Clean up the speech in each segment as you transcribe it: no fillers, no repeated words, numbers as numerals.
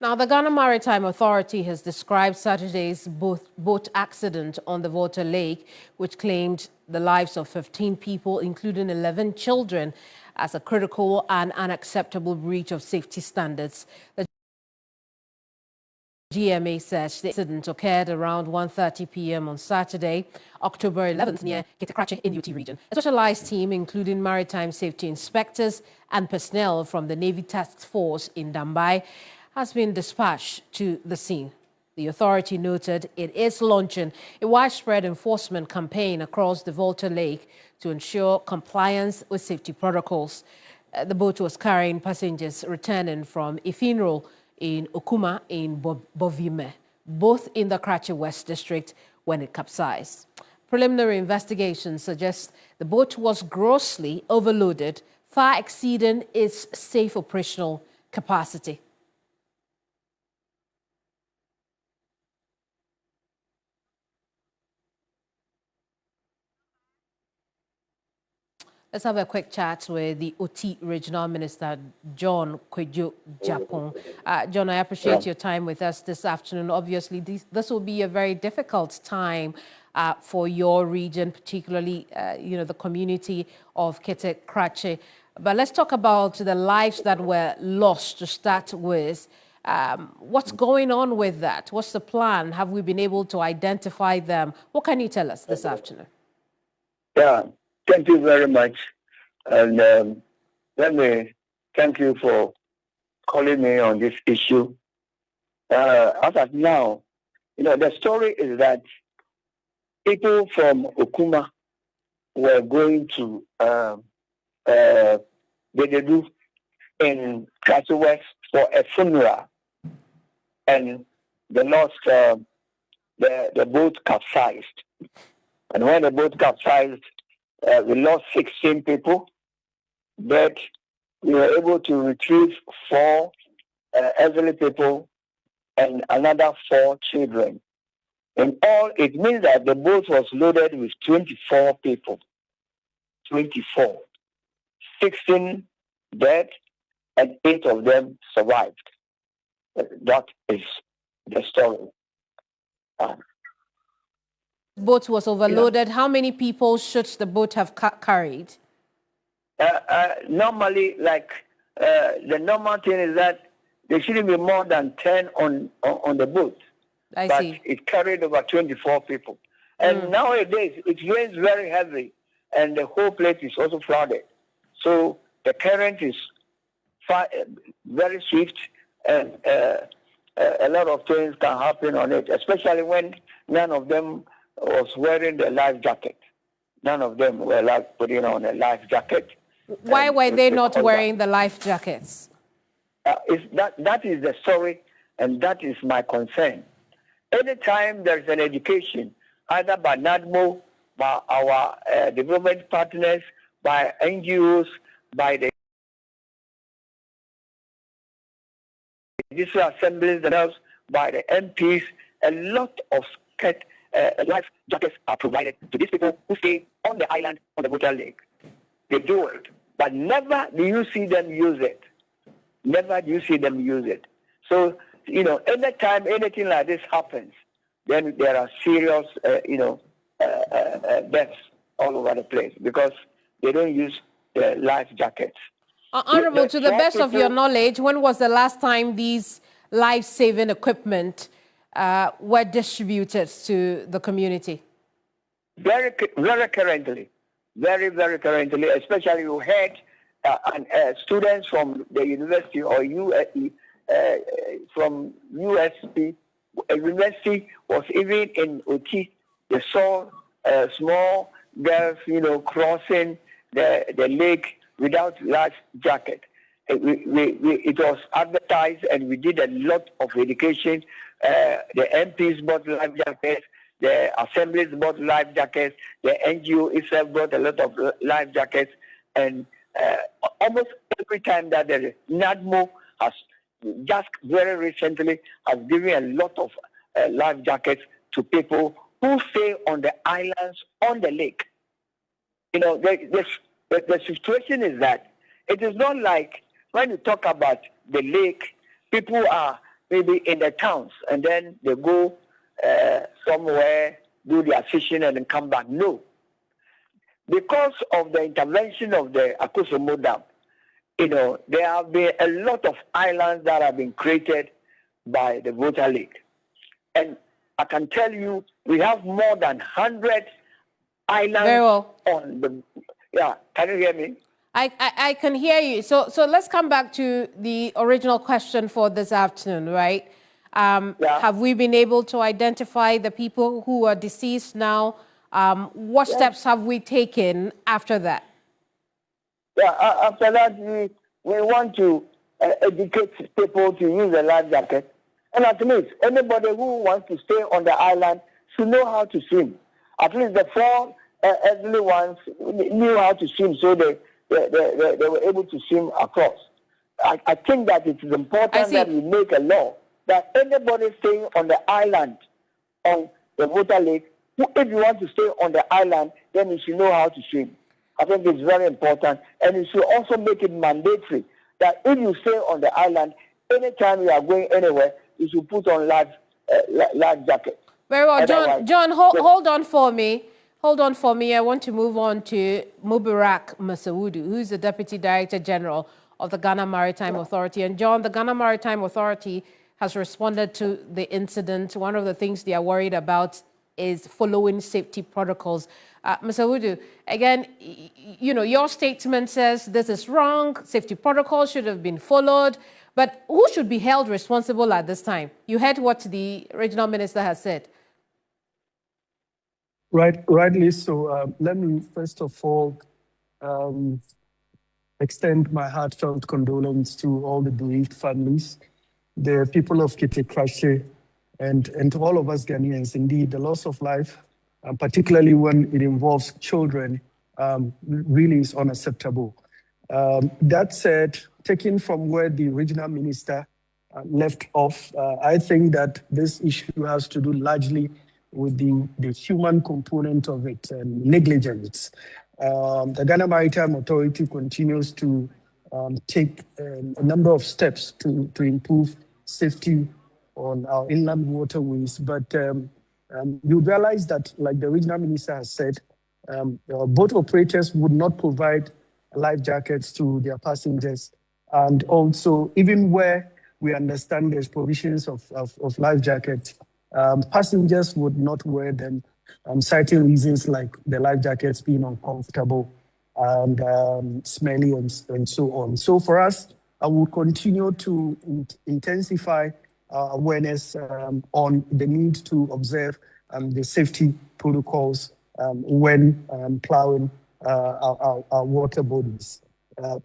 Now, the Ghana Maritime Authority has described Saturday's boat accident on the Volta Lake, which claimed the lives of 15 people, including 11 children, as a critical and unacceptable breach of safety standards. The GMA says the incident occurred around 1:30 p.m. on Saturday, October 11th, near Kete Krachi in UT region. A specialized team, including maritime safety inspectors and personnel from the Navy Task Force in Dambai, has been dispatched to the scene. The authority noted it is launching a widespread enforcement campaign across the Volta Lake to ensure compliance with safety protocols. The boat was carrying passengers returning from a funeral in Okuma in Bovime, both in the Krachi West District, when it capsized. Preliminary investigations suggest the boat was grossly overloaded, far exceeding its safe operational capacity. Let's have a quick chat with the OT Regional Minister, John Kwejo Japon. John, I appreciate your time with us this afternoon. Obviously, this will be a very difficult time for your region, particularly, the community of Kete Krachi. But let's talk about the lives that were lost to start with. What's going on with that? What's the plan? Have we been able to identify them? What can you tell us this afternoon? Yeah. Thank you very much. And let me thank you for calling me on this issue. As of now, the story is that people from Okuma were going to Bededu in Krachi West for a funeral. And they lost, the boat capsized. And when the boat capsized, we lost 16 people, but we were able to retrieve 4 elderly people and another 4 children. In all, it means that the boat was loaded with 24 people. 24. 16 dead and 8 of them survived. That is the story. Boat was overloaded. Yeah. How many people should the boat have carried? Normally, the normal thing is that there shouldn't be more than 10 on the boat. I but see. It carried over 24 people. And nowadays, it rains very heavy, and the whole place is also flooded. So the current is very swift, and a lot of things can happen on it, especially when none of them was wearing the life jacket. None of them were putting on a life jacket. Why were they not wearing the life jackets? That is the story, and that is my concern. Anytime there's an education, either by NADMO, by our development partners, by NGOs, by the district assemblies themselves, by the MPs, a lot of life jackets are provided to these people who stay on the island on the Volta Lake. They do it, but never do you see them use it. Never do you see them use it. So, anytime anything like this happens, then there are serious, deaths all over the place because they don't use the life jackets. Honorable, to the best of your knowledge, when was the last time these life-saving equipment were distributed to the community? Very, very currently. Very, very currently, especially you had students from the university or from USP. A university was even in OT. They saw small girls, crossing the lake without life jacket. It was advertised, and we did a lot of education. The MPs bought life jackets, the assemblies bought life jackets, the NGO itself bought a lot of life jackets, and almost every time that the NADMO has just very recently has given a lot of life jackets to people who stay on the islands on the lake. The situation is that it is not like when you talk about the lake, people are maybe in the towns, and then they go somewhere, do their fishing, and then come back. No. Because of the intervention of the Akusumo Dam, there have been a lot of islands that have been created by the Volta Lake. And I can tell you, we have more than 100 islands on the... Yeah, can you hear me? I can hear you. So let's come back to the original question for this afternoon, right? Have we been able to identify the people who are deceased now? What steps have we taken after that? Yeah, after that, we want to educate people to use a life jacket. And at least anybody who wants to stay on the island should know how to swim. At least the four elderly ones knew how to swim, so they were able to swim across. I think that it is important that we make a law that anybody staying on the island, on the Volta Lake, if you want to stay on the island, then you should know how to swim. I think it's very important. And you should also make it mandatory that if you stay on the island, anytime you are going anywhere, you should put on life jacket. Very well, John, hold on for me. Hold on for me. I want to move on to Mubarak Masawudu, who is the Deputy Director General of the Ghana Maritime Authority. And John, the Ghana Maritime Authority has responded to the incident. One of the things they are worried about is following safety protocols. Masawudu, again, your statement says this is wrong, safety protocols should have been followed, but who should be held responsible at this time? You heard what the regional minister has said. Rightly so. Let me first of all extend my heartfelt condolence to all the bereaved families, the people of Kete Krachi, and to all of us Ghanaians. Indeed, the loss of life, particularly when it involves children, really is unacceptable. That said, taking from where the regional minister left off, I think that this issue has to do largely with the human component of it and negligence. The Ghana Maritime Authority continues to take a number of steps to improve safety on our inland waterways. But you realize that, like the regional minister has said, boat operators would not provide life jackets to their passengers. And also, even where we understand there's provisions of life jackets, passengers would not wear them, citing reasons like the life jackets being uncomfortable and smelly and so on. So for us, I will continue to intensify awareness on the need to observe the safety protocols when plowing our water bodies.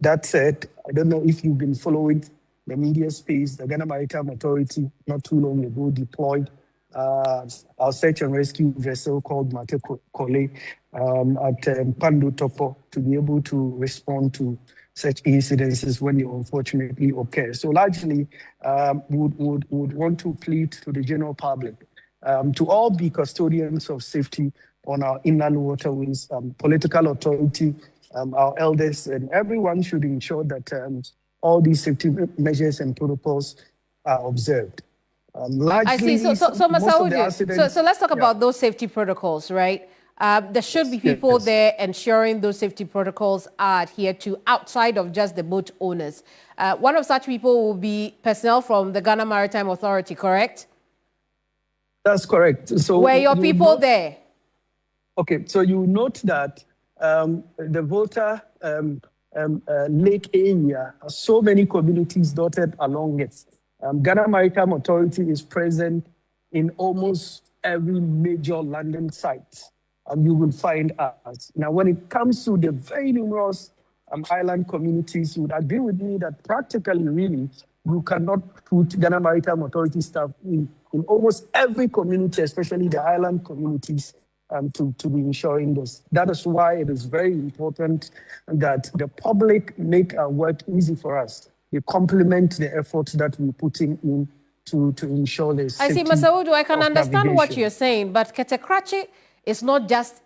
That said, I don't know if you've been following the media space. The Ghana Maritime Authority not too long ago deployed our search and rescue vessel called Kete Krachi at Pando Topo to be able to respond to such incidences when they unfortunately occur. So largely, would want to plead to the general public to all be custodians of safety on our inland waterways, political authority, our elders, and everyone should ensure that all these safety measures and protocols are observed. Largely, I see. So Masawudu, so let's talk about those safety protocols, right? There should be people there ensuring those safety protocols are adhered to outside of just the boat owners. One of such people will be personnel from the Ghana Maritime Authority, correct? That's correct. So were your people there? Okay, so you note that the Volta Lake area has so many communities dotted along it. Ghana Maritime Authority is present in almost every major landing site. You will find us. Now, when it comes to the very numerous island communities, you would agree with me that practically, really, you cannot put Ghana Maritime Authority staff in almost every community, especially the island communities, to be ensuring this. That is why it is very important that the public make our work easy for us. They complement the efforts that we're putting in to ensure this. I see, Masawudu, I can understand what you're saying, but Kete Krachi is not just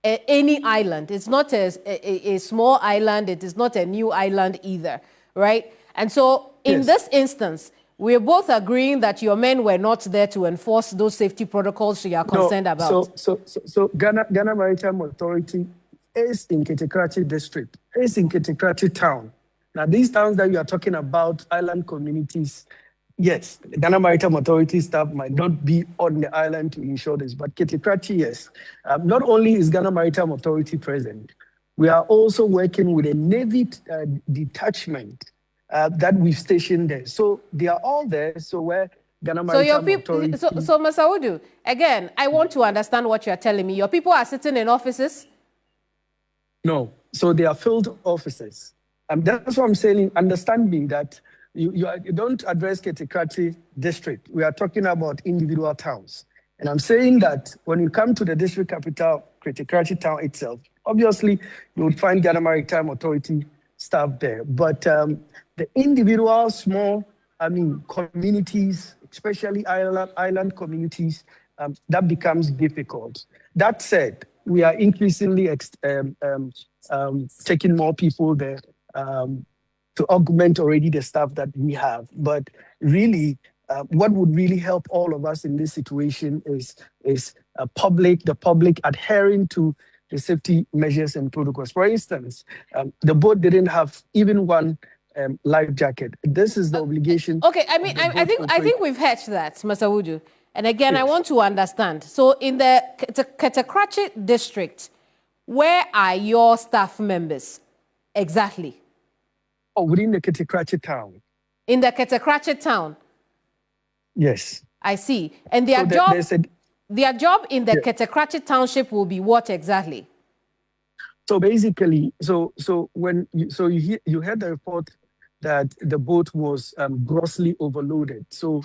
any island. It's not a small island. It is not a new island either, right? And so in this instance, we're both agreeing that your men were not there to enforce those safety protocols you are concerned about. So Ghana Maritime Authority is in Kete Krachi district, is in Kete Krachi town. Now, these towns that you are talking about, island communities, yes, the Ghana Maritime Authority staff might not be on the island to ensure this, but Kete Krachi, yes. Not only is Ghana Maritime Authority present, we are also working with a Navy detachment that we've stationed there. So they are all there. So where Ghana So your Maritime people, Authority... so Masaudu, again, I want to understand what you're telling me. Your people are sitting in offices? No. So they are field officers. That's what I'm saying. Understand me that you don't address Kete Krachi district. We are talking about individual towns. And I'm saying that when you come to the district capital, Kete Krachi town itself, obviously you would find Ghana Maritime Authority staff there. But the individual small, communities, especially island communities, that becomes difficult. That said, we are increasingly taking more people there to augment already the staff that we have. But really, what would really help all of us in this situation is the public adhering to the safety measures and protocols. For instance, the boat didn't have even one life jacket. This is the obligation. Okay, I think we've hedged that, Masaudu. And again, yes. I want to understand. So in the Kete Krachi district, where are your staff members exactly? Oh, within the Kete Krachi town. In the Kete Krachi town? Yes. I see. And their job in the Kete Krachi township will be what exactly? So basically, you heard the report that the boat was grossly overloaded. So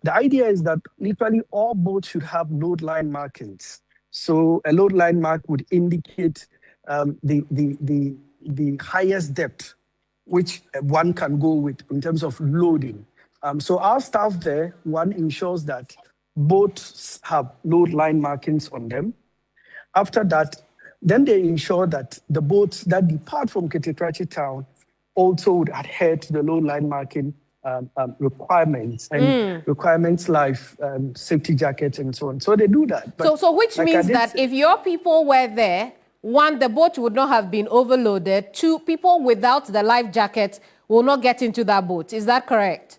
the idea is that literally all boats should have load line markings. So a load line mark would indicate the highest depth which one can go with in terms of loading. So our staff there, one ensures that boats have load line markings on them. After that, then they ensure that the boats that depart from Kete Krachi town also would adhere to the load line marking requirements and requirements like safety jackets and so on. So they do that. But so which means that if your people were there, one, the boat would not have been overloaded. Two, people without the life jacket will not get into that boat. Is that correct?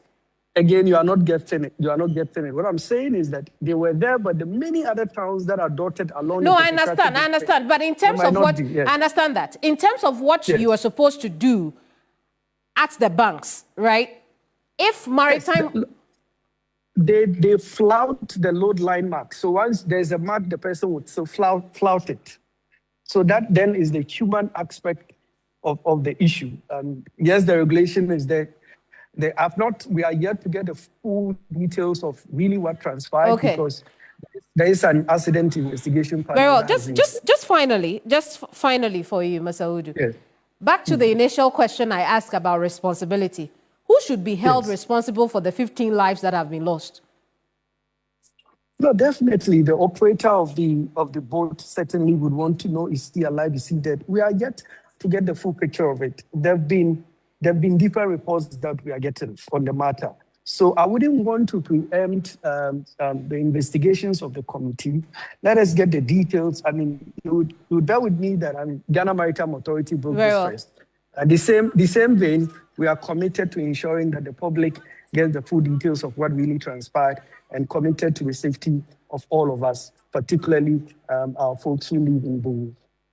Again, you are not getting it. You are not getting it. What I'm saying is that they were there, but the many other towns that are dotted along. No, I understand. But in terms of what, I understand that. In terms of what you are supposed to do at the banks, right? If Maritime... Yes, they flout the load line mark. So once there's a mark, the person would so flout it. So that then is the human aspect of the issue. Yes, the regulation is there. We are yet to get the full details of really what transpired because there is an accident investigation. Very well. Just finally for you, Masaudu. Yes. Back to the initial question I asked about responsibility. Who should be held responsible for the 15 lives that have been lost? No, definitely the operator of the boat certainly would want to know is he alive, is he dead. We are yet to get the full picture of it. There have been different reports that we are getting on the matter. So I wouldn't want to preempt the investigations of the committee. Let us get the details. I mean, you bear with me that Ghana Maritime Authority broke this first. The same vein, we are committed to ensuring that the public gets the full details of what really transpired and committed to the safety of all of us, particularly our folks who live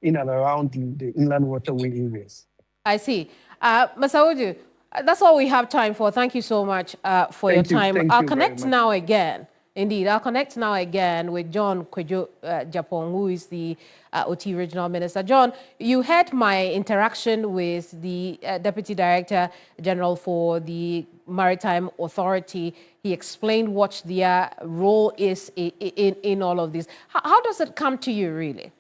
in and around the inland waterway areas. I see. Masaudu, that's all we have time for. Thank you so much for your time. I'll connect now again. Indeed, I'll connect now again with John Kwejo Japong, who is the OT Regional Minister. John, you had my interaction with the Deputy Director General for the Maritime Authority. He explained what their role is in all of this. How does it come to you, really?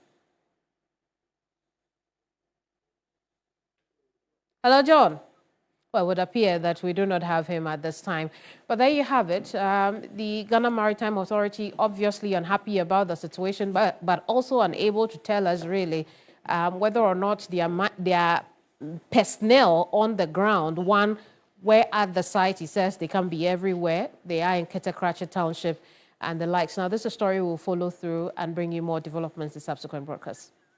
Hello, John. Well, it would appear that we do not have him at this time. But there you have it. The Ghana Maritime Authority obviously unhappy about the situation, but also unable to tell us really whether or not their personnel on the ground, one, where at the site, he says they can be everywhere. They are in Kete Krachi Township and the likes. Now, this is a story we'll follow through and bring you more developments in subsequent broadcasts.